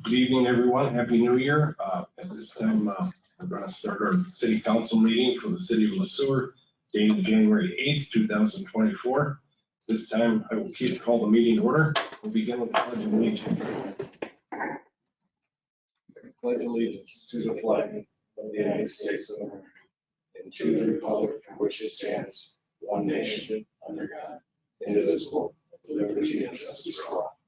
Good evening, everyone. Happy New Year. At this time, we're going to start our city council meeting for the city of Sueur, dated January 8th, 2024. This time, I will call the meeting to order. We'll begin with the pledge of allegiance. Pledge allegiance to the flag of the United States of America and to the republic for which it stands, one nation, under God, indivisible, with liberty and justice for all.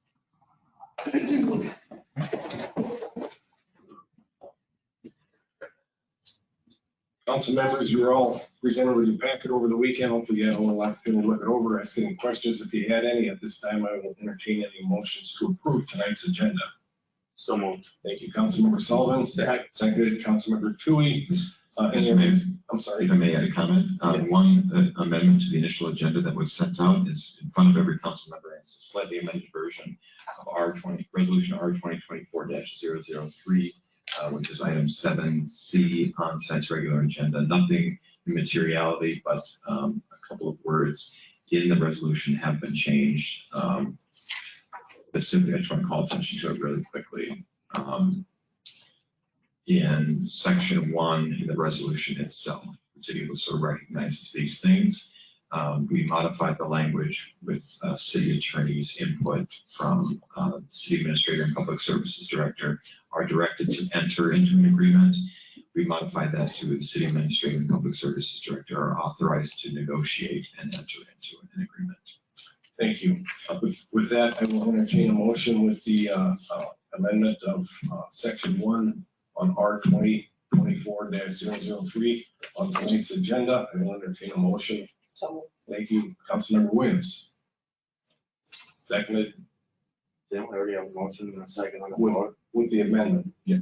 Council members, you were all presented with your packet over the weekend. Hopefully you had a little opportunity to look it over, ask any questions if you had any. At this time, I will entertain any motions to approve tonight's agenda. So moved. Thank you, Councilmember Sullivan. Seconded, Councilmember Tui. I'm sorry. If I may add a comment, one amendment to the initial agenda that was sent out is in front of every council member. It's a slightly amended version of Resolution R 2024-003, which is item 7C on tonight's regular agenda. Nothing in materiality, but a couple of words in the resolution have been changed. Specifically, I just want to call attention to it really quickly. In section 1 in the resolution itself, the city of Sueur recognizes these things. We modified the language with city attorney's input from city administrator and public services director are directed to enter into an agreement. We modified that to the city administrator and public services director are authorized to negotiate and enter into an agreement. Thank you. With that, I will entertain a motion with the amendment of section 1 on R 2024-003 on tonight's agenda. I will entertain a motion. Thank you, Councilmember Williams. Seconded. Didn't we already have a motion and a second on the floor? With the amendment. Yeah.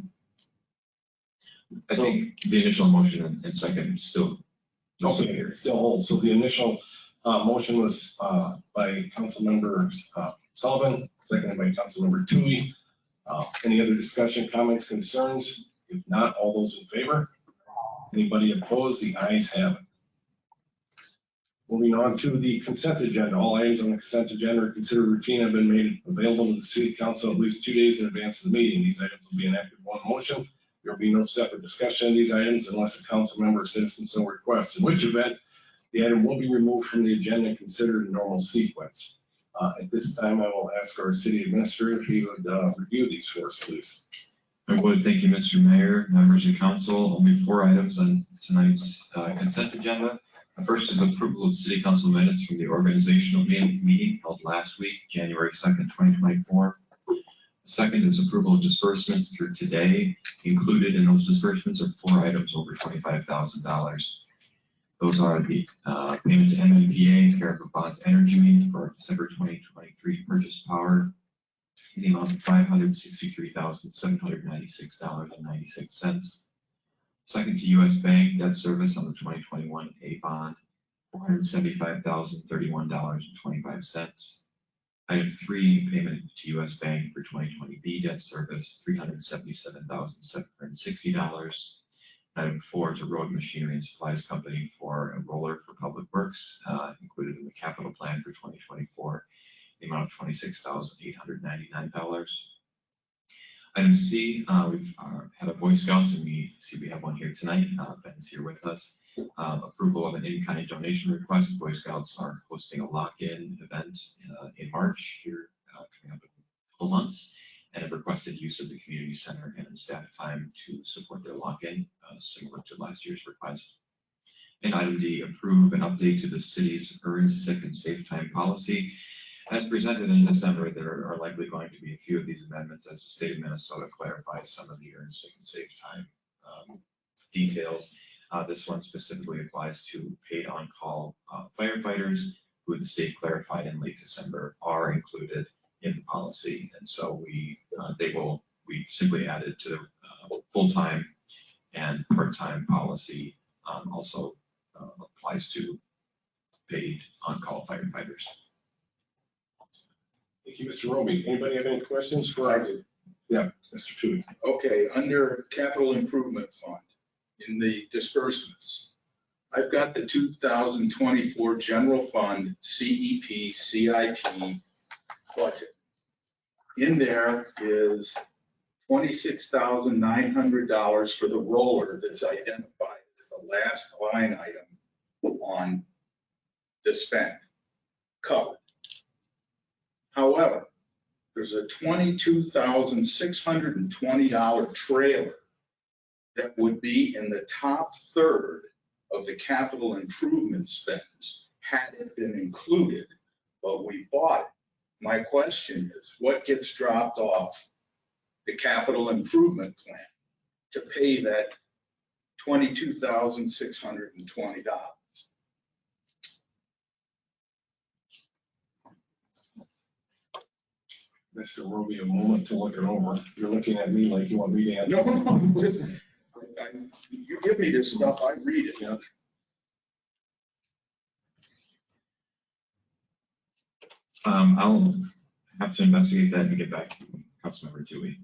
I think the initial motion and second still. Okay, it still holds. So the initial motion was by Councilmember Sullivan, seconded by Councilmember Tui. Any other discussion, comments, concerns? If not, all those in favor? Anybody opposed? The ayes have it. Moving on to the consent agenda. All items on the consent agenda are considered routine and have been made available to the city council at least 2 days in advance of the meeting. These items will be enacted one motion. There will be no separate discussion of these items unless a council member or citizen so requests, in which event the item will be removed from the agenda and considered in normal sequence. At this time, I will ask our city administrator if he would review these for us, please. I would. Thank you, Mr. Mayor, members of council. Only 4 items on tonight's consent agenda. The first is approval of city council minutes from the organizational meeting held last week, January 2nd, 2024. The second is approval of disbursements through today. Included in those disbursements are 4 items over $25,000. Those are the payment to MNPA, Caribou Bond Energy for December 2023 purchase power in the amount of $563,796.96. Second to U.S. Bank debt service on the 2021 A bond, $475,031.25. Item 3, payment to U.S. Bank for 2020 B debt service, $377,760. Item 4 to Road Machinery and Supplies Company for a roller for Public Works, included in the capital plan for 2024, the amount of $26,899. Item C, we've had a Boy Scouts, and we have one here tonight. Ben's here with us. Approval of an in-kind donation request. Boy Scouts are hosting a lock-in event in March here, coming up in a couple months, and have requested use of the community center and staff time to support their lock-in, similar to last year's request. And item D, approve an update to the city's earn, sick, and safe time policy. As presented in December, there are likely going to be a few of these amendments as the state of Minnesota clarifies some of the earn, sick, and safe time details. This one specifically applies to paid on-call firefighters, who the state clarified in late December are included in the policy, and so we simply added to the full-time and part-time policy. Also applies to paid on-call firefighters. Thank you, Mr. Roby. Anybody have any questions for our? Yeah, Mr. Tui. Okay, under capital improvement fund in the disbursements, I've got the 2024 general fund CEP CIP budget. In there is $26,900 for the roller that's identified as the last line item on the spend covered. However, there's a $22,620 trailer that would be in the top third of the capital improvement spends had it been included, but we bought it. My question is, what gets dropped off the capital improvement plan to pay that $22,620? Mr. Roby, a moment to look it over. You're looking at me like you want me to answer. No, you give me this stuff, I read it. Yeah. I'll have to investigate that and get back to Councilmember Tui.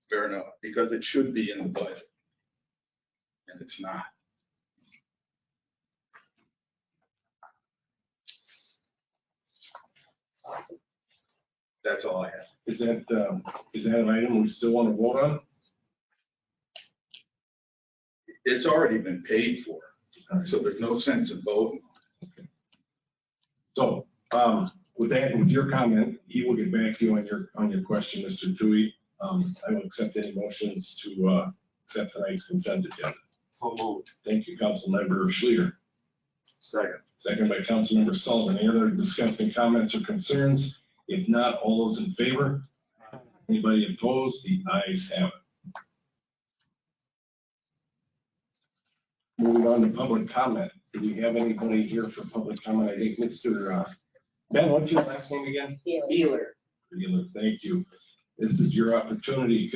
Fair enough, because it should be in the budget. And it's not. That's all I have. Is that an item we still want to vote on? It's already been paid for, so there's no sense in voting. So, with that, with your comment, he will get back to you on your question, Mr. Tui. I will accept any motions to accept tonight's consent agenda. So moved. Thank you, Councilmember Schleter. Second. Second by Councilmember Sullivan. Any other discussion, comments, or concerns? If not, all those in favor? Anybody opposed? The ayes have it. Moving on to public comment. Do we have anybody here for public comment? I think Mr. Ben, what's your last name again? Beeler. Beeler, thank you. This is your opportunity.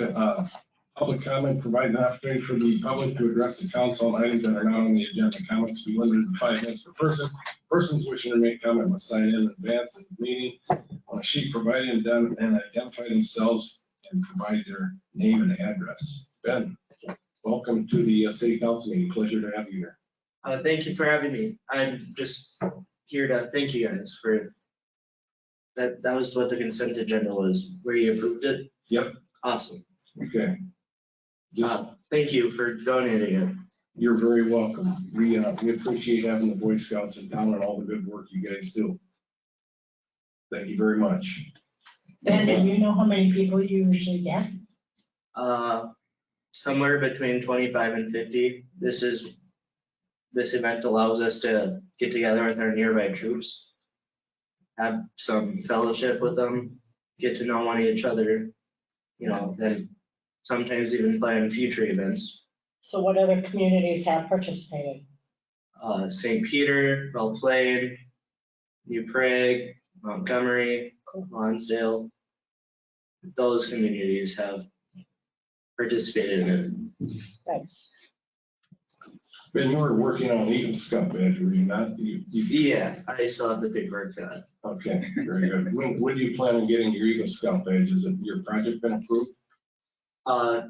Public comment, provide an opportunity for the public to address the council on items that are not on the agenda. Comments be limited to 5 minutes per person. Persons wishing to make comment must sign in advance of the meeting on a sheet provided and identify themselves and provide their name and address. Ben, welcome to the city council meeting. Pleasure to have you here. Thank you for having me. I'm just here to thank you guys for that. That was what the consent agenda was, where you approved it. Yep. Awesome. Okay. Just, Thank you for donating it. you're very welcome. We appreciate having the Boy Scouts in town and all the good work you guys do. Thank you very much. Ben, do you know how many people you usually get? Somewhere between 25 and 50. This event allows us to get together with our nearby troops, have some fellowship with them, get to know each other, then sometimes even plan future events. So what other communities have participated? St. Peter, Belle Plaine, New Prague, Montgomery, Lonsdale. Those communities have participated in it. Thanks. Ben, you were working on an Eagle Scout badge, were you not? Yeah, I still have the paperwork done. Okay, very good. When do you plan on getting your Eagle Scout badge? Has your project been approved?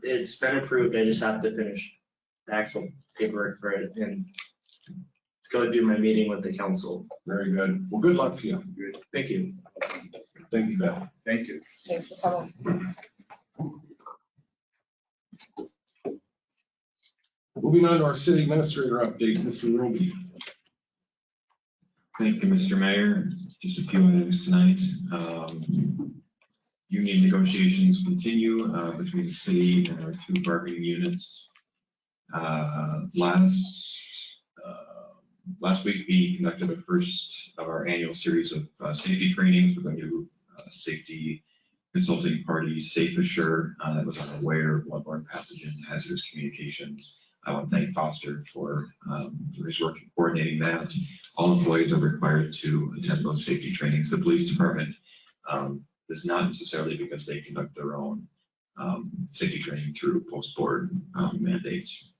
It's been approved. I just have to finish the actual paperwork for it and go do my meeting with the council. Very good. Well, good luck to you. Thank you. Thank you, Ben. Thank you. Thanks for coming. Moving on to our city administrator update, Mr. Roby. Thank you, Mr. Mayor. Just a few items tonight. Union negotiations continue between the city and our 2 bargaining units. Last week, we conducted the first of our annual series of safety trainings with a new safety consulting party, Sueur, that was on aware of bloodborne pathogen hazardous communications. I want to thank Foster for his work in coordinating that. All employees are required to attend those safety trainings. The police department does not necessarily, because they conduct their own safety training through post-board mandates.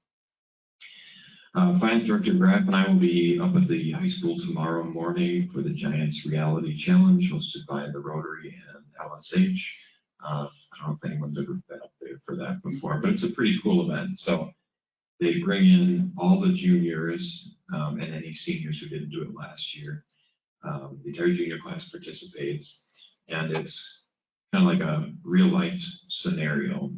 Finance Director Graff and I will be up at the high school tomorrow morning for the Giants Reality Challenge hosted by the Rotary and LSH. I don't know if anyone's ever been up there for that before, but it's a pretty cool event. So they bring in all the juniors and any seniors who didn't do it last year. The entire junior class participates, and it's kind of like a real life scenario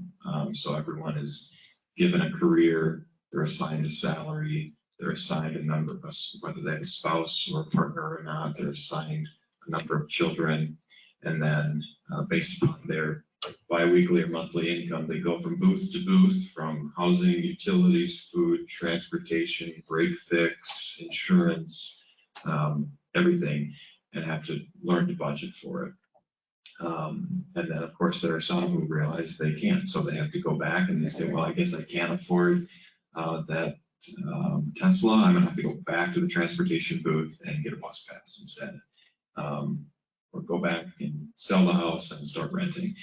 So everyone is given a career, they're assigned a salary, they're assigned a number of us, whether they have a spouse or a partner or not, they're assigned a number of children. And then based upon their biweekly or monthly income, they go from booth to booth, from housing, utilities, food, transportation, break fix, insurance, everything, and have to learn to budget for it. And then, of course, there are some who realize they can't, so they have to go back and they say, well, I guess I can't afford that Tesla. I'm gonna have to go back to the transportation booth and get a bus pass instead. Or go back and sell the house and start renting.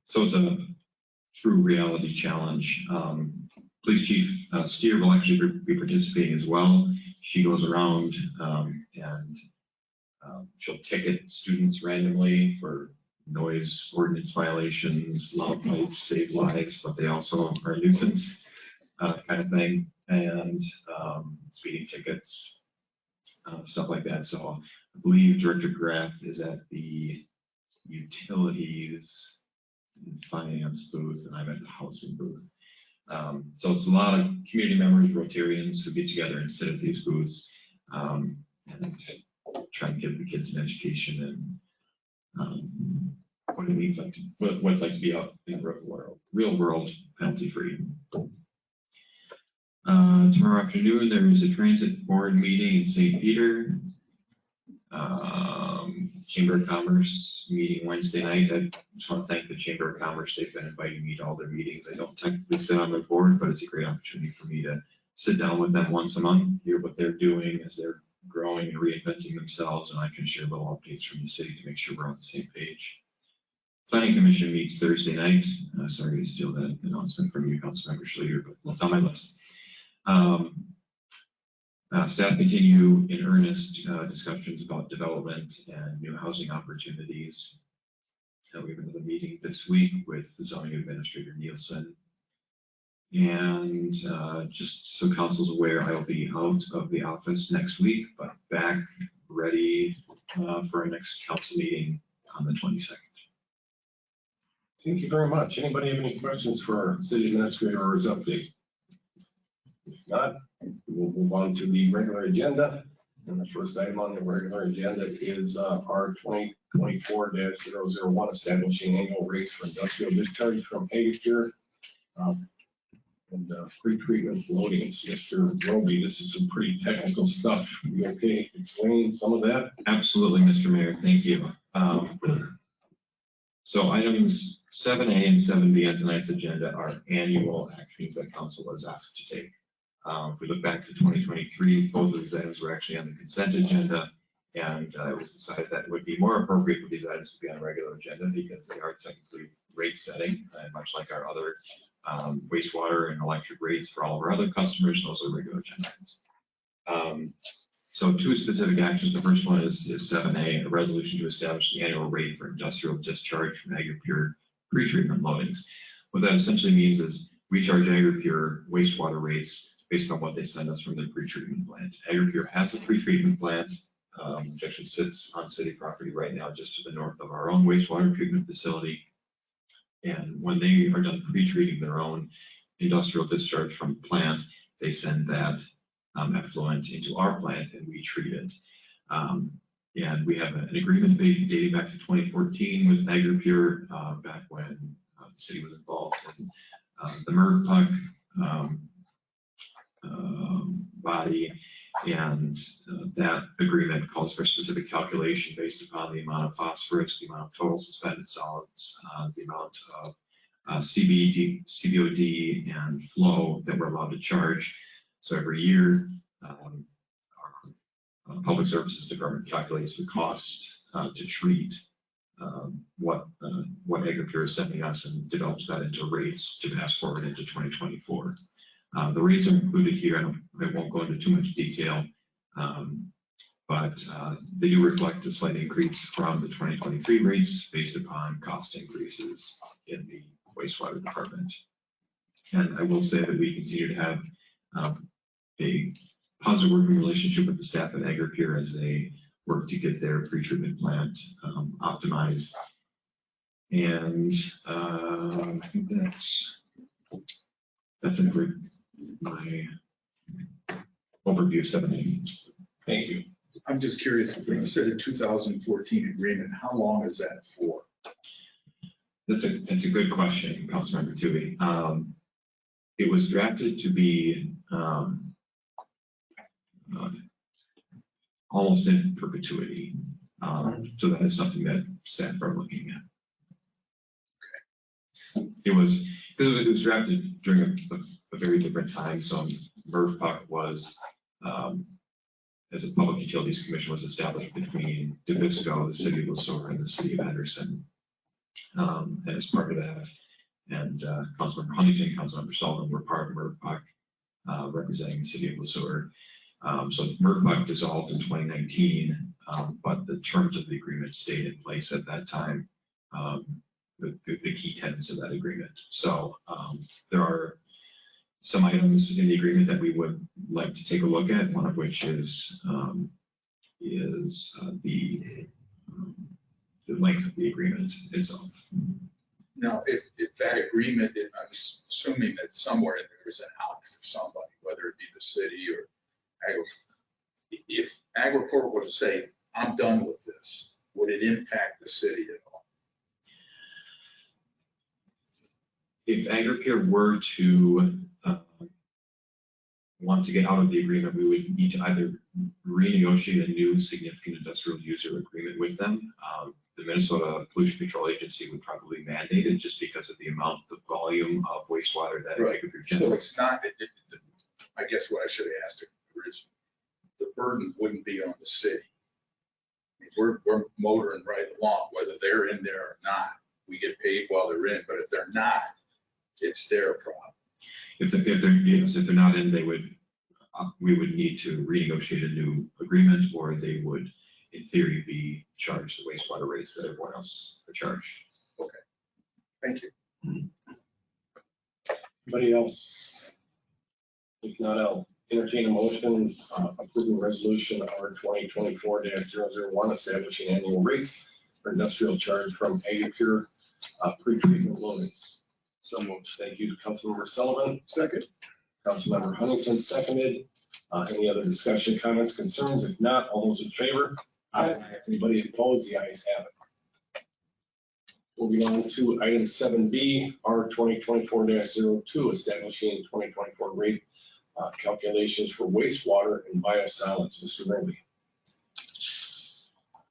So it's a true reality challenge. Police Chief Sueur will actually be participating as well. She goes around and she'll ticket students randomly for noise ordinance violations, loud pipes save lives, but they also are a nuisance kind of thing, and speeding tickets, stuff like that. So I believe Director Graff is at the utilities and finance booth, and I'm at the housing booth. So it's a lot of community members, Rotarians, who get together and sit at these booths and try and give the kids an education and what it means like to, what it's like to be out in the real world, penalty free. Tomorrow afternoon, there is a transit board meeting in St. Peter. Chamber of Commerce meeting Wednesday night. I just want to thank the Chamber of Commerce. They've been inviting me to all their meetings. I don't technically sit on their board, but it's a great opportunity for me to sit down with them once a month, hear what they're doing as they're growing and reinventing themselves, and I can share little updates from the city to make sure we're on the same page. Planning Commission meets Thursday night. Sorry to steal that announcement from you, Councilmember Schluter, but that's on my list. Staff continue in earnest discussions about development and new housing opportunities. We have another meeting this week with the zoning administrator Nielsen. And just so council's aware, I'll be out of the office next week, but back ready for our next council meeting on the 22nd. Thank you very much. Anybody have any questions for our city administrator or his update? If not, we'll move on to the regular agenda. And the first item on the regular agenda is our 2024-001 establishing annual rates for industrial discharge from Agri-Pure and pre-treatment loadings. Mr. Roby, this is some pretty technical stuff. You okay explaining some of that? Absolutely, Mr. Mayor. Thank you. So items 7A and 7B on tonight's agenda are annual actions that council is asked to take. If we look back to 2023, both of these items were actually on the consent agenda, and it was decided that it would be more appropriate for these items to be on a regular agenda because they are technically rate setting, and much like our other wastewater and electric rates for all of our other customers, those are regular agenda items. So two specific actions. The first one is 7A, a resolution to establish the annual rate for industrial discharge from Agri-Pure pretreatment loadings. What that essentially means is we charge Agri-Pure wastewater rates based on what they send us from their pretreatment plant. Agri-Pure has a pretreatment plant, which actually sits on city property right now, just to the north of our own wastewater treatment facility. And when they are done pre-treating their own industrial discharge from the plant, they send that effluent into our plant and we treat it. And we have an agreement dating back to 2014 with Agri-Pure, back when the city was involved in the MRF body, and that agreement calls for a specific calculation based upon the amount of phosphorus, the amount of total suspended solids, the amount of CBOD and flow that we're allowed to charge. So every year, our Public Services Department calculates the cost to treat what Agri-Pure is sending us and develops that into rates to pass forward into 2024. The rates are included here. I won't go into too much detail, but they do reflect a slight increase from the 2023 rates based upon cost increases in the wastewater department. And I will say that we continue to have a positive working relationship with the staff at Agri-Pure as they work to get their pretreatment plant optimized. And I think that's it for my overview of 7A. Thank you. I'm just curious, when you said a 2014 agreement, how long is that for? That's a good question, Councilmember Toohey. It was drafted to be almost in perpetuity. So that is something that staff are looking at. It was drafted during a very different time. So MRF was, as a Public Utilities Commission, was established between Davisco, the city of Sueur, and the city of Anderson. And as part of that, and Councilmember Huntington, Councilmember Sullivan were part of MRF, representing the city of Sueur. So MRF dissolved in 2019, but the terms of the agreement stayed in place at that time. The key tenets of that agreement. So there are some items in the agreement that we would like to take a look at, one of which is the length of the agreement itself. Now, if that agreement, I'm assuming that somewhere there's an out for somebody, whether it be the city or if Agriport were to say, I'm done with this, would it impact the city at all? If Agriport were to want to get out of the agreement, we would need to either renegotiate a new significant industrial user agreement with them. The Minnesota Pollution Control Agency would probably mandate it just because of the amount, the volume of wastewater that Agriport So generates. it's not, I guess what I should have asked originally, the burden wouldn't be on the city. We're motoring right along, whether they're in there or not. We get paid while they're in, but if they're not, it's their problem. If they're not in, we would need to renegotiate a new agreement, or they would, in theory, be charged the wastewater rates that everyone else are charged. Okay, thank you. Anybody else? If not, I'll entertain a motion approving resolution R 2024-001 establishing annual rates for industrial charge from Agriport pretreatment loadings. So moved. Thank you, Councilmember Sullivan. Second. Councilmember Huntington seconded. Any other discussion, comments, concerns? If not, all those in favor? Aye. Anybody opposed? The ayes have it. Moving on to item 7B, R 2024-02, establishing 2024 rate calculations for wastewater and biosolids. Mr. Roby.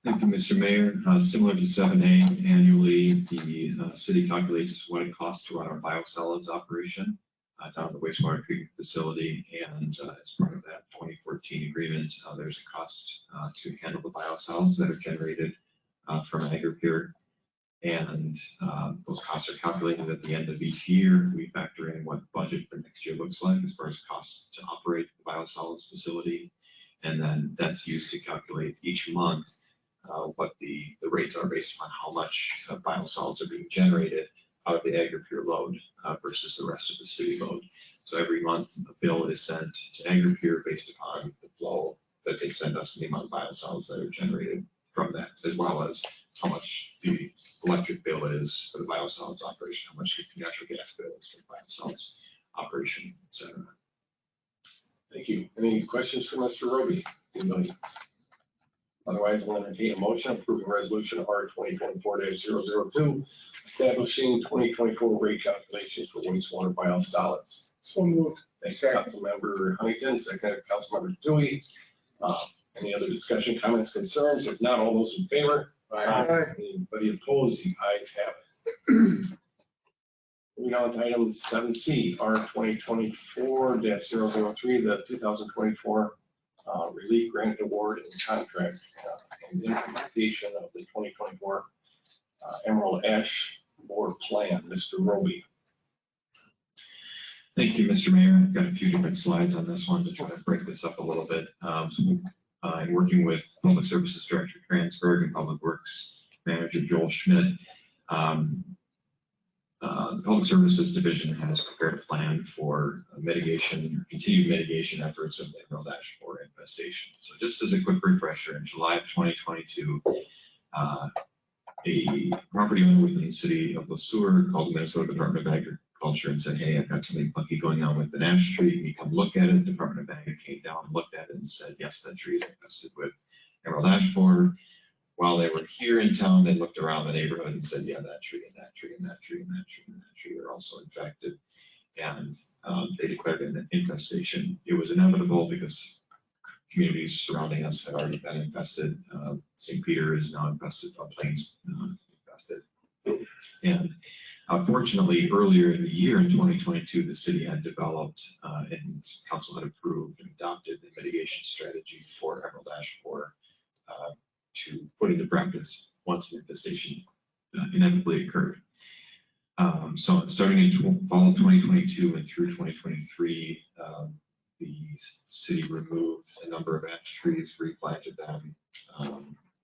Thank you, Mr. Mayor. Similar to 7A, annually, the city calculates what it costs to run our biosolids operation down at the wastewater treatment facility. And as part of that 2014 agreement, there's a cost to handle the biosolids that are generated from Agriport. And those costs are calculated at the end of each year. We factor in what budget for next year looks like as far as costs to operate the biosolids facility. And then that's used to calculate each month what the rates are based upon how much biosolids are being generated out of the Agriport load versus the rest of the city load. So every month a bill is sent to Agriport based upon the flow that they send us and the amount of biosolids that are generated from that, as well as how much the electric bill is for the biosolids operation, how much the natural gas bill is for the biosolids operation, et cetera. Thank you. Any questions for Mr. Roby? Anybody? Otherwise, I'll entertain a motion approving resolution R 2024-002, establishing 2024 rate calculations for wastewater biosolids. So moved. Thanks, Councilmember Huntington, second Councilmember Dewey. Any other discussion, comments, concerns? If not, all those in favor? Aye. Anybody opposed? The ayes have it. Moving on to item 7C, R 2024-003, the 2024 relief grant award and contract and implementation of the 2024 Emerald Ash Board Plan. Mr. Roby. Thank you, Mr. Mayor. I've got a few different slides on this one to try to break this up a little bit. I'm working with Public Services Director Transberg and Public Works Manager Joel Schmidt. The Public Services Division has prepared a plan for continued mitigation efforts of the Emerald Ash Borer infestation. So just as a quick refresher, in July of 2022, a property owner within the city of Sueur called the Minnesota Department of Agriculture and said, hey, I've got something funky going on with an ash tree. Can you come look at it? Department of Ag came down and looked at it and said, yes, that tree is infested with emerald ash borer. While they were here in town, they looked around the neighborhood and said, yeah, that tree and that tree and that tree and that tree and that tree are also infected. And they declared an infestation. It was inevitable because communities surrounding us had already been infested. St. Peter is now infested, Plains infested. And fortunately, earlier in the year in 2022, the city had developed and council had approved and adopted the mitigation strategy for emerald ash borer to put into practice once an infestation inevitably occurred. So starting in fall of 2022 and through 2023, the city removed a number of ash trees, replanted them,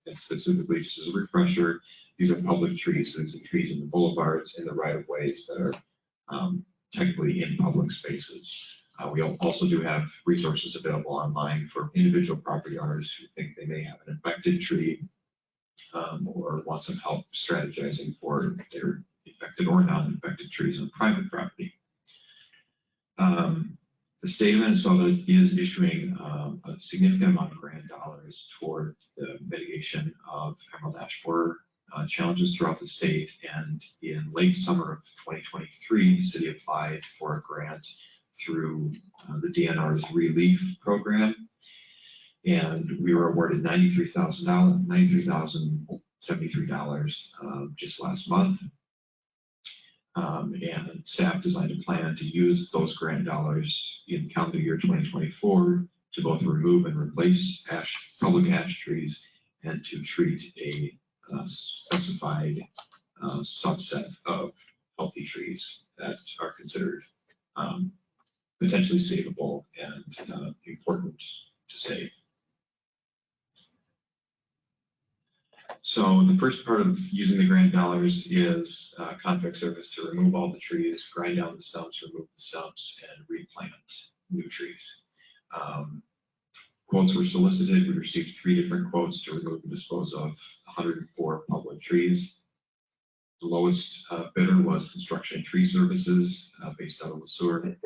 and specifically, just as a refresher, these are public trees. So these are trees in the boulevards, in the right-of-ways that are technically in public spaces. We also do have resources available online for individual property owners who think they may have an infected tree or want some help strategizing for their infected or non-infected trees on private property. The state of Minnesota is issuing a significant amount of grant dollars toward the mitigation of emerald ash borer challenges throughout the state. And in late summer of 2023, the city applied for a grant through the DNR's relief program. And we were awarded $93,073 just last month. And staff designed a plan to use those grant dollars in calendar year 2024 to both remove and replace public ash trees and to treat a specified subset of healthy trees that are considered potentially savable and important to save. So the first part of using the grant dollars is contract service to remove all the trees, grind down the stumps, remove the stumps, and replant new trees. Quotes were solicited. We received 3 different quotes to remove and dispose of 104 public trees. The lowest bidder was Construction Tree Services based out of Sueur.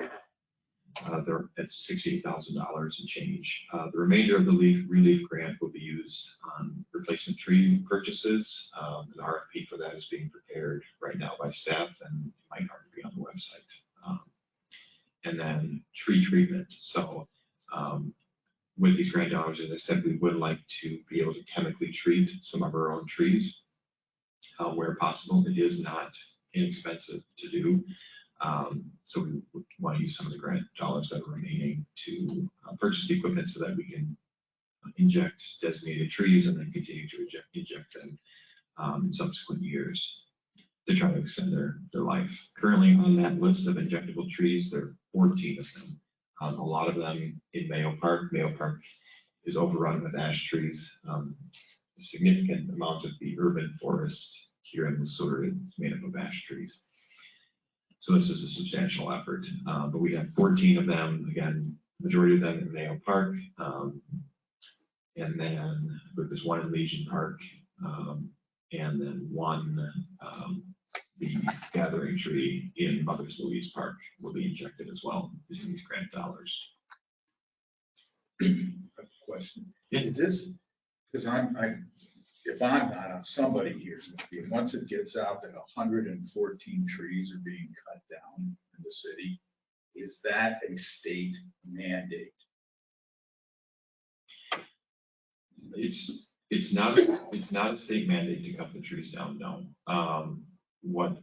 They're at $68,000 and change. The remainder of the relief grant will be used on replacement tree purchases. An RFP for that is being prepared right now by staff and it might already be on the website. And then tree treatment. So with these grant dollars, as I said, we would like to be able to chemically treat some of our own trees where possible. It is not inexpensive to do. So we would want to use some of the grant dollars that are remaining to purchase the equipment so that we can inject designated trees and then continue to inject them in subsequent years to try to extend their life. Currently on that list of injectable trees, there are 14 of them. A lot of them in Mayo Park. Mayo Park is overrun with ash trees. A significant amount of the urban forest here in Sueur is made up of ash trees. So this is a substantial effort, but we have 14 of them, again, majority of them in Mayo Park. And then there's one in Legion Park, and then one, the gathering tree in Mother's Louise Park will be injected as well using these grant dollars. I have a question. Yeah. Is this, because if I'm not, somebody hears me, once it gets out that 114 trees are being cut down in the city, is that a state mandate? It's not a state mandate to cut the trees down, no. What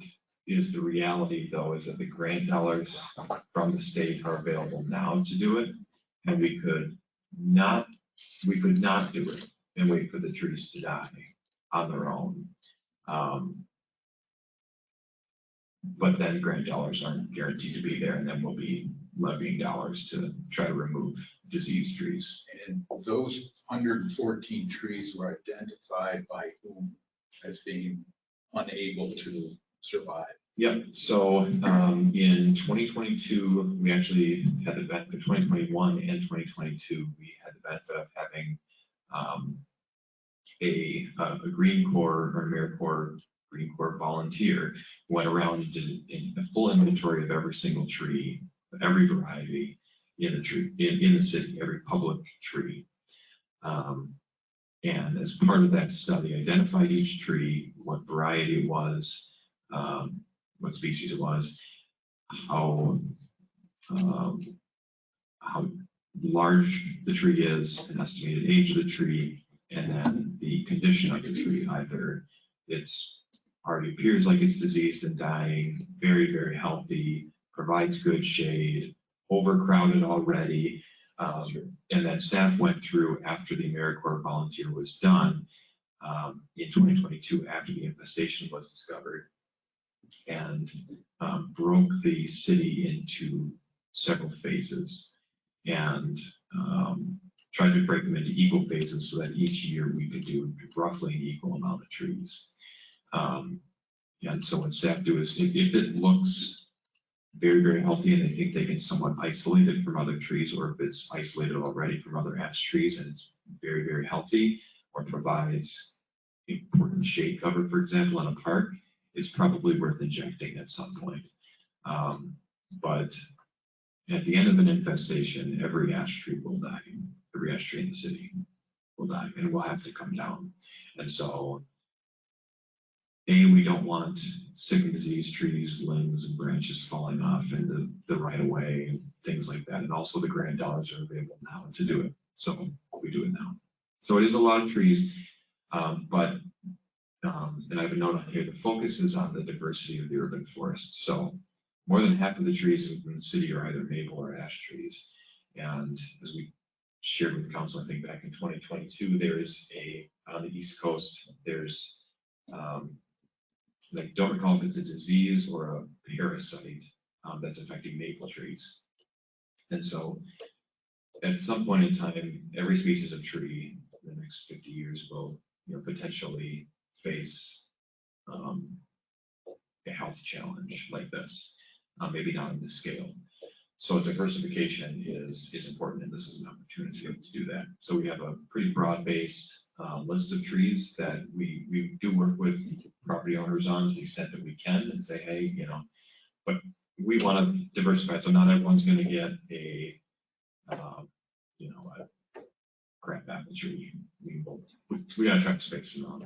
is the reality though is that the grant dollars from the state are available now to do it, and we could not do it and wait for the trees to die on their own. But then grant dollars aren't guaranteed to be there, and then we'll be levying dollars to try to remove diseased trees. And those 114 trees were identified by whom as being unable to survive? Yep, so in 2022, we actually had the benefit, 2021 and 2022, we had the benefit of having a Green Corps or AmeriCorps Green Corps volunteer went around and did a full inventory of every single tree, every variety in the tree, in the city, every public tree. And as part of that study, identified each tree, what variety it was, what species it was, how large the tree is, an estimated age of the tree, and then the condition of the tree. Either it's already appears like it's diseased and dying, very, very healthy, provides good shade, overcrowded already. And then staff went through after the AmeriCorps volunteer was done in 2022, after the infestation was discovered, and broke the city into several phases and tried to break them into equal phases so that each year we could do roughly an equal amount of trees. And so what staff do is if it looks very, very healthy and they think they can somewhat isolate it from other trees, or if it's isolated already from other ash trees and it's very, very healthy or provides important shade cover, for example, in a park, it's probably worth injecting at some point. But at the end of an infestation, every ash tree will die. Every ash tree in the city will die and will have to come down. And so, we don't want sick and diseased trees, limbs and branches falling off into the right of way and things like that. And also the grant dollars are available now to do it. So we do it now. So it is a lot of trees, but and I have a note on here, the focus is on the diversity of the urban forest. So more than half of the trees in the city are either maple or ash trees. And as we shared with council, I think back in 2022, there's on the East Coast, there's, I don't recall if it's a disease or a parasite that's affecting maple trees. And so at some point in time, every species of tree in the next 50 years will potentially face a health challenge like this, maybe not on this scale. So diversification is important, and this is an opportunity to do that. So we have a pretty broad-based list of trees that we do work with property owners on to the extent that we can, and say, hey, but we want to diversify. So not everyone's going to get a crab apple tree. We got to try to space them out.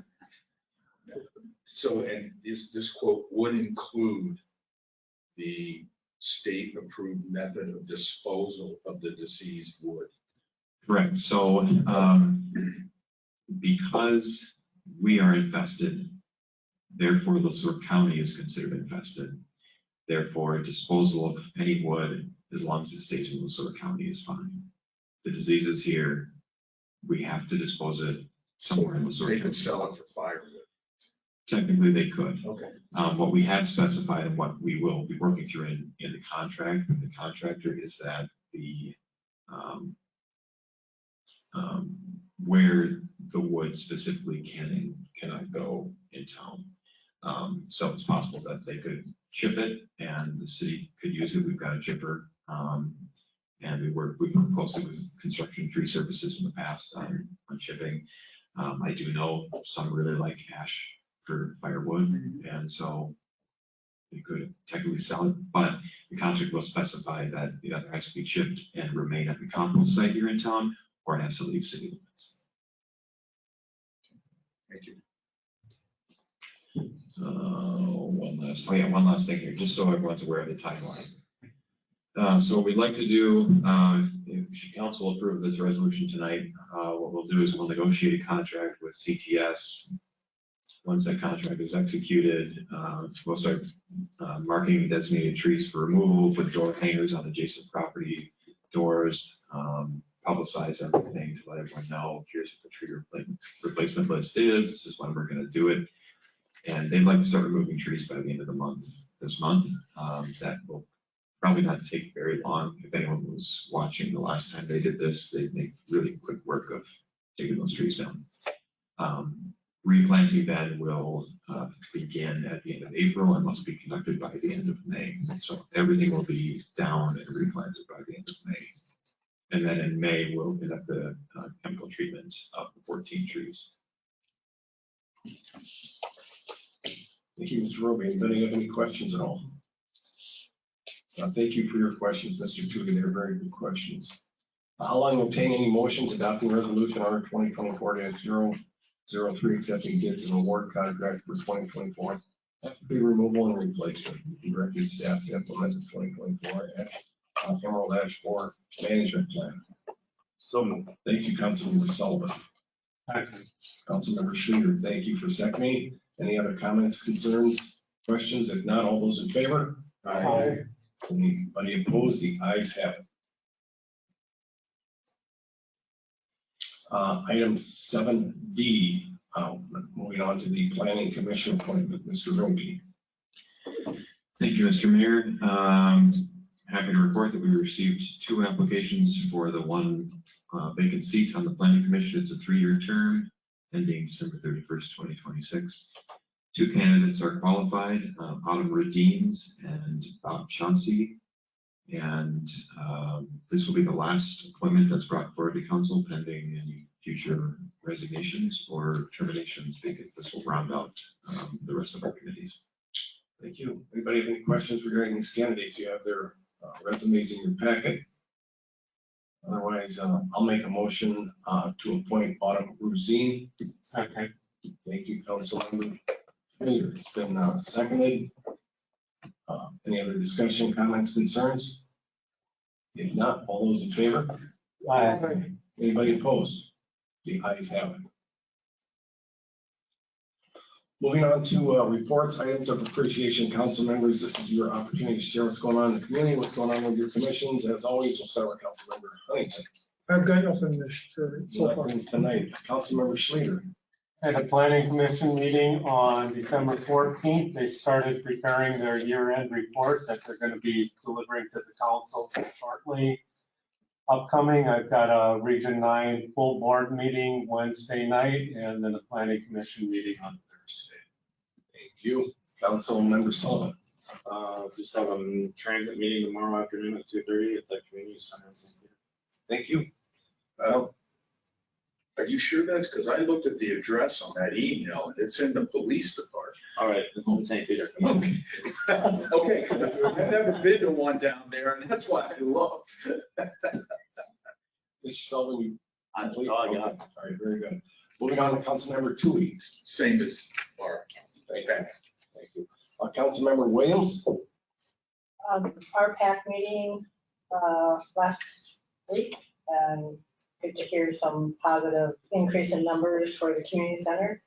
So, and this quote would include the state-approved method of disposal of the diseased wood. Correct. So because we are infested, therefore the Sueur County is considered infested. Therefore, disposal of any wood, as long as it stays in the Sueur County, is fine. The disease is here. We have to dispose it somewhere in the Sueur County. They could sell it for firewood. Technically, they could. Okay. What we have specified and what we will be working through in the contract with the contractor is that the where the wood specifically can and cannot go in town. So it's possible that they could chip it and the city could use it. We've got a chipper, and we work closely with construction tree services in the past on chipping. I do know some really like ash for firewood, and so you could technically sell it, but the contract will specify that it either has to be chipped and remain at the compost site here in town, or it has to leave city limits. Thank you. One last thing here, just so everyone's aware of the timeline. So what we'd like to do, if council approve this resolution tonight, what we'll do is we'll negotiate a contract with CTS. Once that contract is executed, we'll start marking designated trees for removal, put door hangers on adjacent property doors, publicize everything to let everyone know, here's what the tree replacement list is, this is when we're going to do it. And they'd like to start removing trees by the end of the month, this month. That will probably not take very long. If anyone was watching the last time they did this, they make really quick work of taking those trees down. Replanting then will begin at the end of April and must be conducted by the end of May. So everything will be down and replanted by the end of May. And then in May, we'll conduct the chemical treatment of the 14 trees. Thank you, Mr. Roby. Anybody have any questions at all? Thank you for your questions, Mr. Tootie. They're very good questions. How long obtain any motions adopting resolution R 2024-003 accepting bids and award contract for 2024 FP removal and replacement. Directed staff to implement the 2024 Emerald Ash 4 management plan. So moved. Thank you, Councilmember Sullivan. Councilmember Schluter, thank you for seconding. Any other comments, concerns, questions? If not, all those in favor? Aye. Anybody opposed? The ayes have it. Item 7D, moving on to the Planning Commission appointment, Mr. Roby. Thank you, Mr. Mayor. Happy to report that we received 2 applications for the 1 vacant seat on the Planning Commission. It's a 3-year term ending December 31st, 2026. 2 candidates are qualified, Autumn Redeems and Bob Chauncey. And this will be the last appointment that's brought forward to council pending any future resignations or terminations, because this will round out the rest of our committees. Thank you. Anybody have any questions regarding these candidates? You have their resumes in your packet. Otherwise, I'll make a motion to appoint Autumn Ruzine. Second. Thank you, Councilmember Schluter. It's been seconded. Any other discussion, comments, concerns? If not, all those in favor? Aye. Anybody opposed? The ayes have it. Moving on to reports, items of appreciation. Council members, this is your opportunity to share what's going on in the community, what's going on with your commissions. As always, we'll start with Councilmember Huntington. I've got nothing so far. Nothing tonight. Councilmember Schluter. At a planning commission meeting on December 14th, they started preparing their year-end report that they're going to be delivering to the council shortly. Upcoming, I've got a Region 9 full board meeting Wednesday night and then a planning commission meeting on Thursday. Thank you. Councilmember Sullivan. Just have a transit meeting tomorrow afternoon at 2:30 at the community center. Thank you. Are you sure that's, because I looked at the address on that email and it's in the police department. All right, it's in St. Peter. Okay. Okay, 'cause I've never been to one down there and that's why I looked. Mr. Sullivan, you. That's all I got. Okay. All right, very good. Moving on to Councilmember Toohey. Same as Mark. Thank you. Councilmember Williams. Our PAC meeting last week, and good to hear some positive increase in numbers for the community center.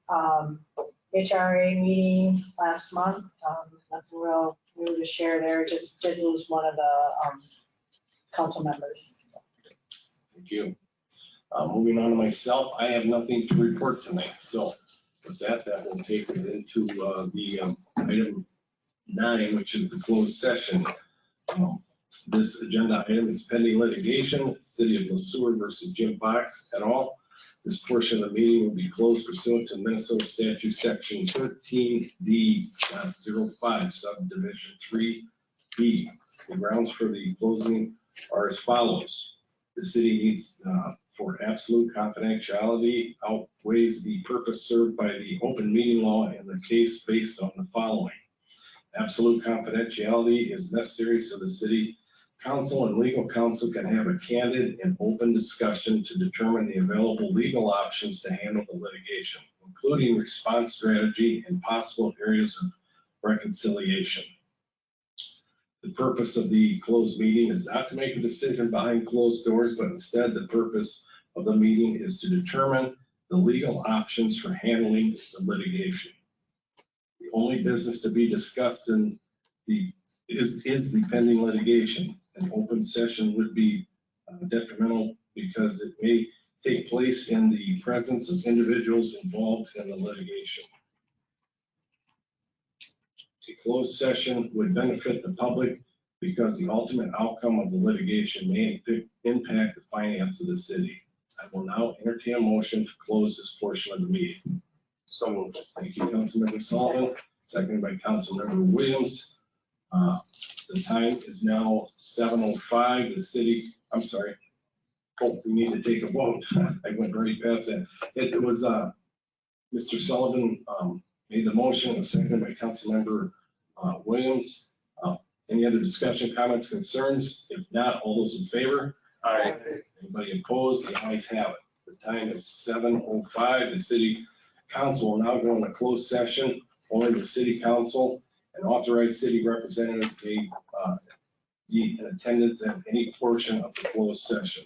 HRA meeting last month, nothing real new to share there, just did lose one of the council members. Thank you. Moving on to myself, I have nothing to report tonight. So with that, that will take us into the item 9, which is the closed session. This agenda item is pending litigation, City of Sueur versus Jim Fox et al. This portion of the meeting will be closed pursuant to Minnesota Statute Section 13D.05 subdivision 3B. The grounds for the closing are as follows. The city needs for absolute confidentiality outweighs the purpose served by the open meeting law in the case based on the following. Absolute confidentiality is necessary so the city council and legal counsel can have a candid and open discussion to determine the available legal options to handle the litigation, including response strategy and possible areas of reconciliation. The purpose of the closed meeting is not to make a decision behind closed doors, but instead the purpose of the meeting is to determine the legal options for handling the litigation. The only business to be discussed is the pending litigation. An open session would be detrimental because it may take place in the presence of individuals involved in the litigation. A closed session would benefit the public because the ultimate outcome of the litigation may impact the finance of the city. I will now entertain a motion to close this portion of the meeting. So moved. Thank you, Councilmember Sullivan, seconded by Councilmember Williams. The time is now 7:05. The city, I'm sorry. Oh, we need to take a vote. I went very past that. It was Mr. Sullivan made the motion, was seconded by Councilmember Williams. Any other discussion, comments, concerns? If not, all those in favor? Aye. Anybody opposed? The ayes have it. The time is 7:05. The city council will now go into closed session, or the city council and authorized city representative may be in attendance at any portion of the closed session.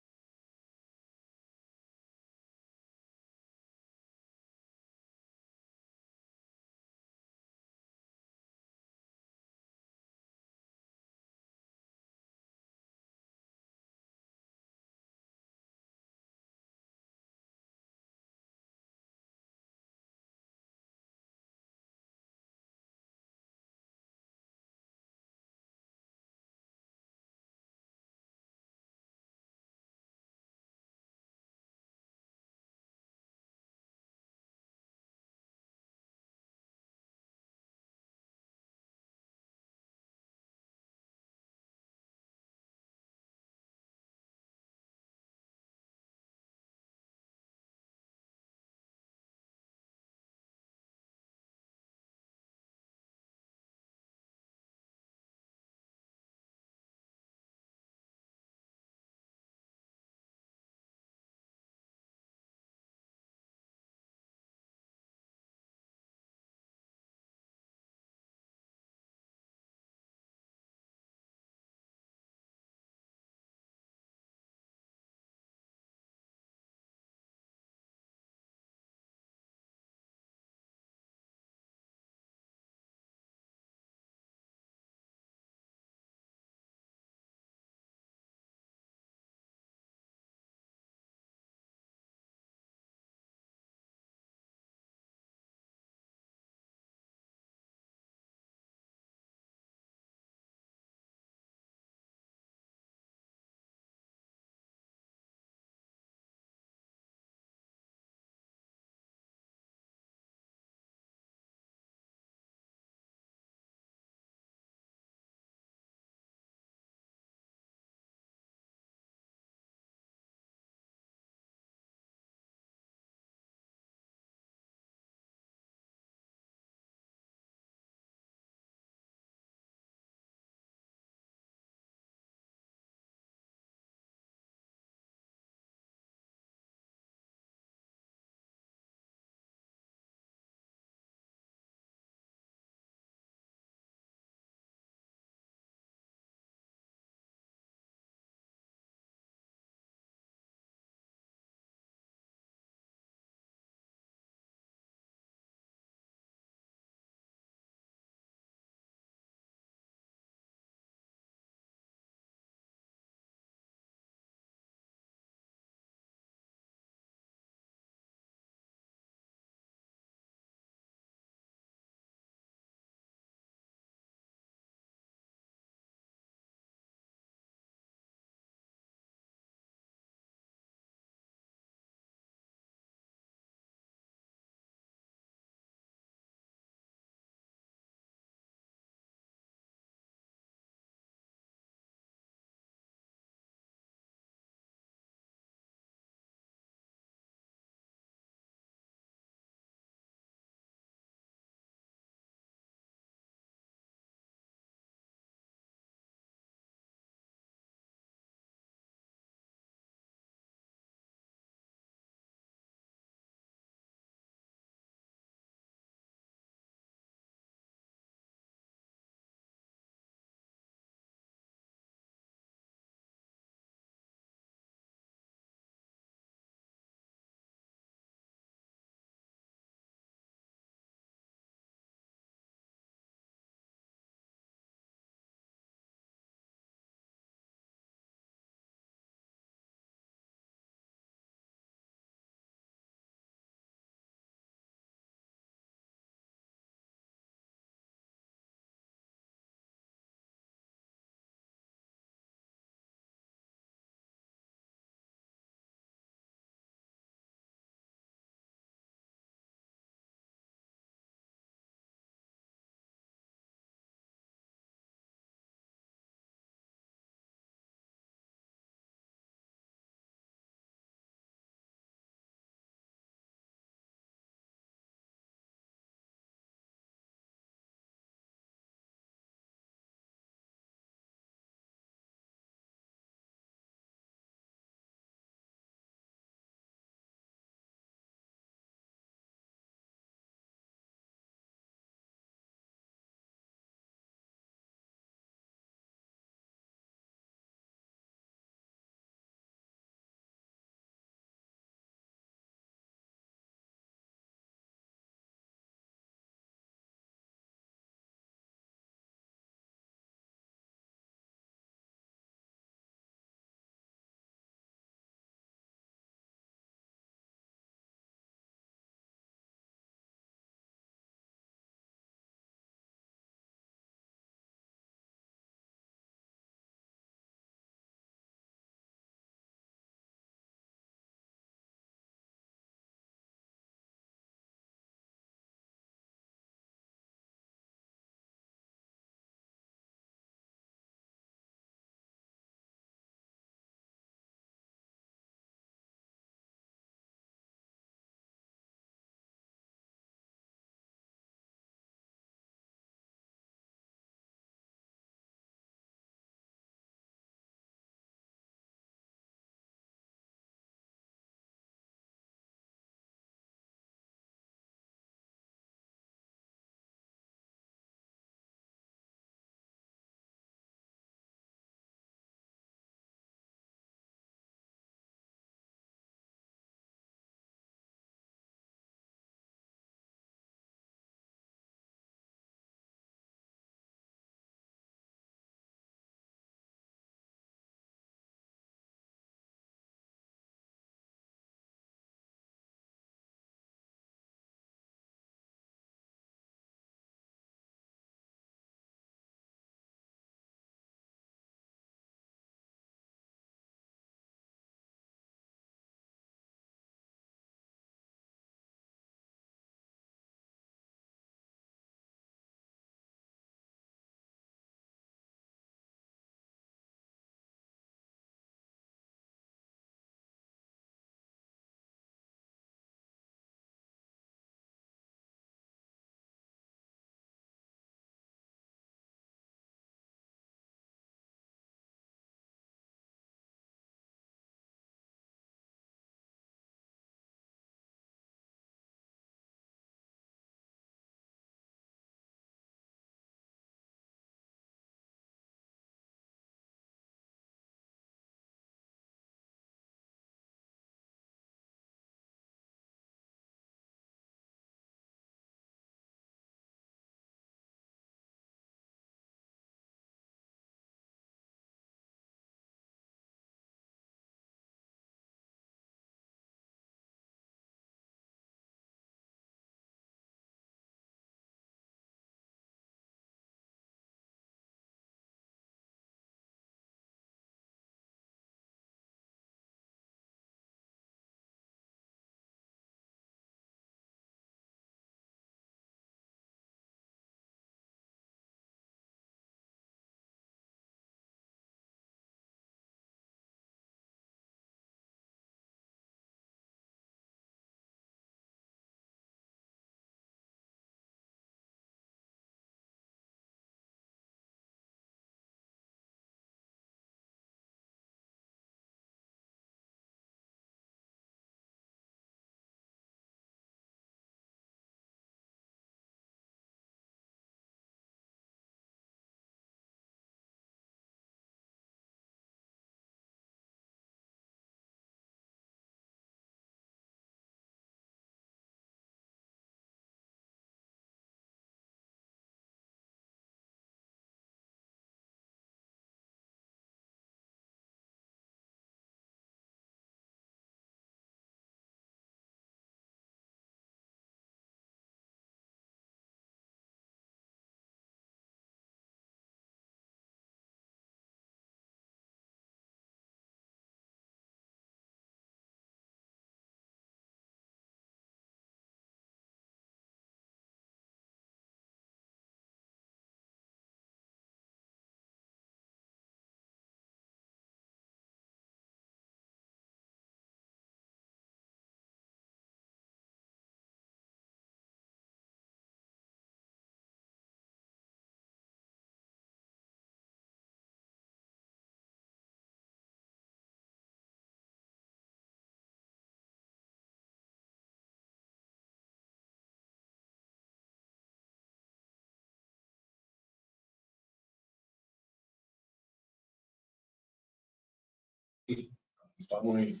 Following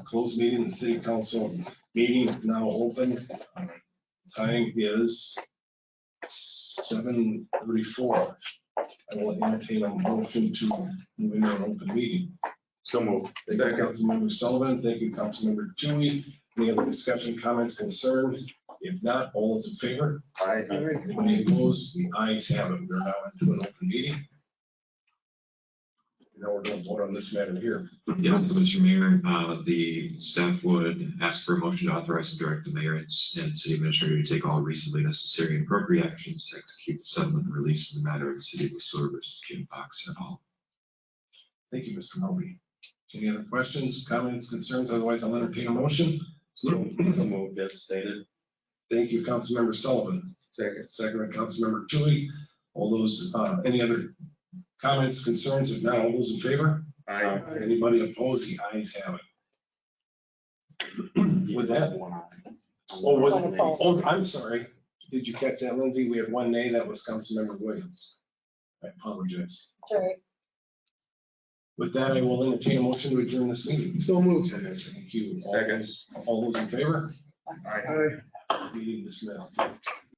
closed meeting, the city council meeting is now open. Time is 7:34. I will entertain a motion to move into an open meeting. So moved. Thank you, Councilmember Sullivan. Thank you, Councilmember Tui. Any other discussion, comments, concerns? If not, all those in favor? Anybody opposed? The ayes have it. We're now into an open meeting. Now we're going to vote on this matter here. Yeah, Mr. Mayor, the staff would ask for a motion to authorize and direct the mayor and city administrator to take all reasonably necessary and appropriate actions to execute the settlement and release of the matter of the city of Sueur versus Jim Fox et al. Thank you, Mr. Moby. Any other questions, comments, concerns? Otherwise, I'll entertain a motion. So moved as stated. Thank you, Councilmember Sullivan. Second by Councilmember Tui. All those, any other comments, concerns? If not, all those in favor? Aye. Anybody opposed? The ayes have it. With that, I'm sorry. Did you catch that, Lindsay? We had one nay. That was Councilmember Williams. I apologize. Sorry. With that, I will entertain a motion to adjourn this meeting. So moved. Thank you. Second. All those in favor? Aye. Meeting dismissed.